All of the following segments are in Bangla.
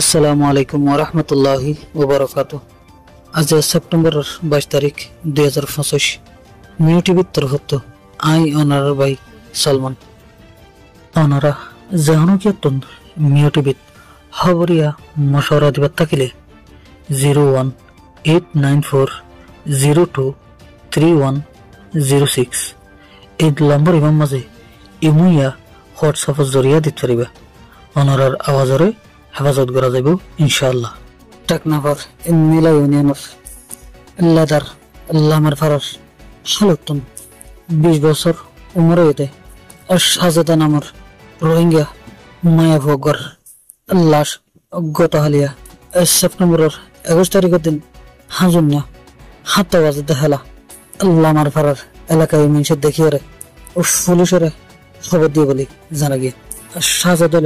আসসালামু আলাইকুম ওয়া রাহমাতুল্লাহি ওয়া বারাকাতুহু। আজ সেপ্টেম্বর 22 তারিখ 2025 মিউ টিভির তরফত আই অনার বাই সলমান অনারা জাহানুকিয়াতন মিউ টিভিত খবরিয়া মশওয়ারা দিবার থাকিলে 01894023106 এই নম্বর ইমাম মাঝে ইমুইয়া হোয়াটসঅ্যাপের জরিয়া দিতে পারিবা। অনারার আওয়াজরে হেফাজত করা যাব ইনশাআল্লাহ। টাকনাফার মিলা ইউনিয়নের লাদার লামার ফারার হালতন 20 বছর উমরে হইতে সাজেদা নামর রোহিঙ্গা মায়া ভগর লাশ গত হালিয়া সেপ্টেম্বরের 21 তারিখের দিন হাজুনিয়া 7টা বাজে দেখালা লামার ফারার এলাকায় মানুষের দেখিয়ে ও পুলিশের খবর দিয়ে বলি জানা গিয়ে সাজেদা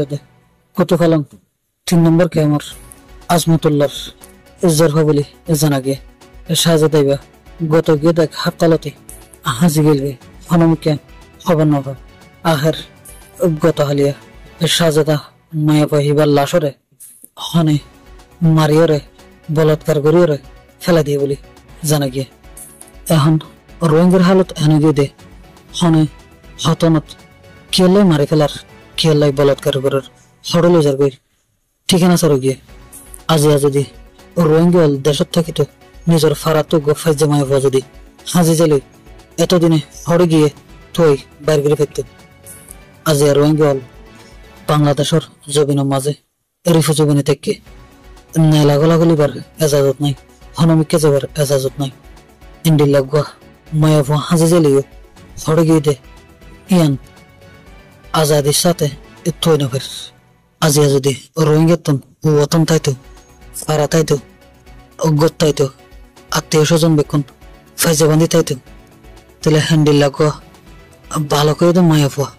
কত কালাম 3 নম্বর কে আমার আজমতুল্লাহ ইজ্জরফা বলি জানা গিয়ে সাজেদাইবা গত গিয়ে দেখ হাততালতে হাজি গেলবে হনমুখে খবর নবা আহের গত হালিয়া সাজেদা মায়া পাহিবার লাশরে হনে মারিয়রে বলৎকার করিয়রে ফেলা দিয়ে বলি জানা গিয়ে এখন রোহিঙ্গার হালত এনে গিয়ে দে হনে হতনত কেলাই মারি ফেলার কেলাই বলৎকার করার হড়লে যার গই ঠিকানা ছাড়ো গিয়ে আজি যদি রোহিঙ্গা দেশত থাকিত নিজের ফারাতো গফাই জমাই হওয়া যদি হাজি জেলে এতদিনে হড়ে গিয়ে থই বাইর করে ফেলত আজি আর রোহিঙ্গা বাংলাদেশের জমিনের মাঝে রিফু জমিনে থেকে নেলাগলাগলিবার এজাজত নাই হনমিকে যাবার এজাজত নাই ইন্ডি লাগা মায়া হাজি জেলেও হড়ে গিয়ে দে ইয়ান আজাদির সাথে থই না ফের আজি যদি রোহিঙ্গাতন ও ওতন তাইতো ফারা তাইতো অজ্ঞত তাইতো আত্মীয় স্বজন বেকুন ফাইজে বান্ধি তাইতো তাহলে হ্যান্ডিল লাগা ভালো করে তো মায়া ফুয়া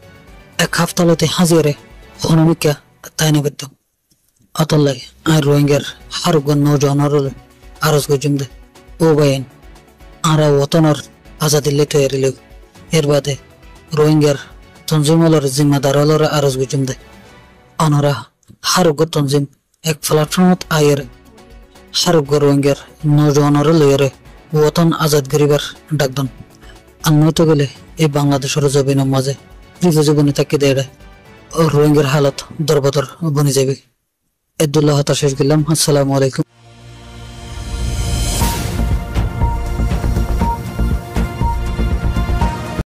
এক হাফতালতে হাজিরে হনমিকা তাই না পেতাম অতল লাগে আর রোহিঙ্গার হারুগন নৌজনের আরজ গজুম দে ও বাইন আরা ওতনর আজাদিল্লে তো এরিলেও এর বাদে রোহিঙ্গার তঞ্জিমলর জিম্মাদার হলর আরজ গজুম দে অনরা হারুগ তঞ্জিম এক প্ল্যাটফর্মত আয়ের হারুগ রোহিঙ্গার নৌজনের লইরে ওতন আজাদ গরিবার ডাকদন আন্নত গেলে এই বাংলাদেশের জমিনের মাঝে জীবনে তাকে দেয় রোহিঙ্গার হালত দরবদর বনে যাবে। এদুল্লাহ শেষ গেলাম। আসসালামু আলাইকুম।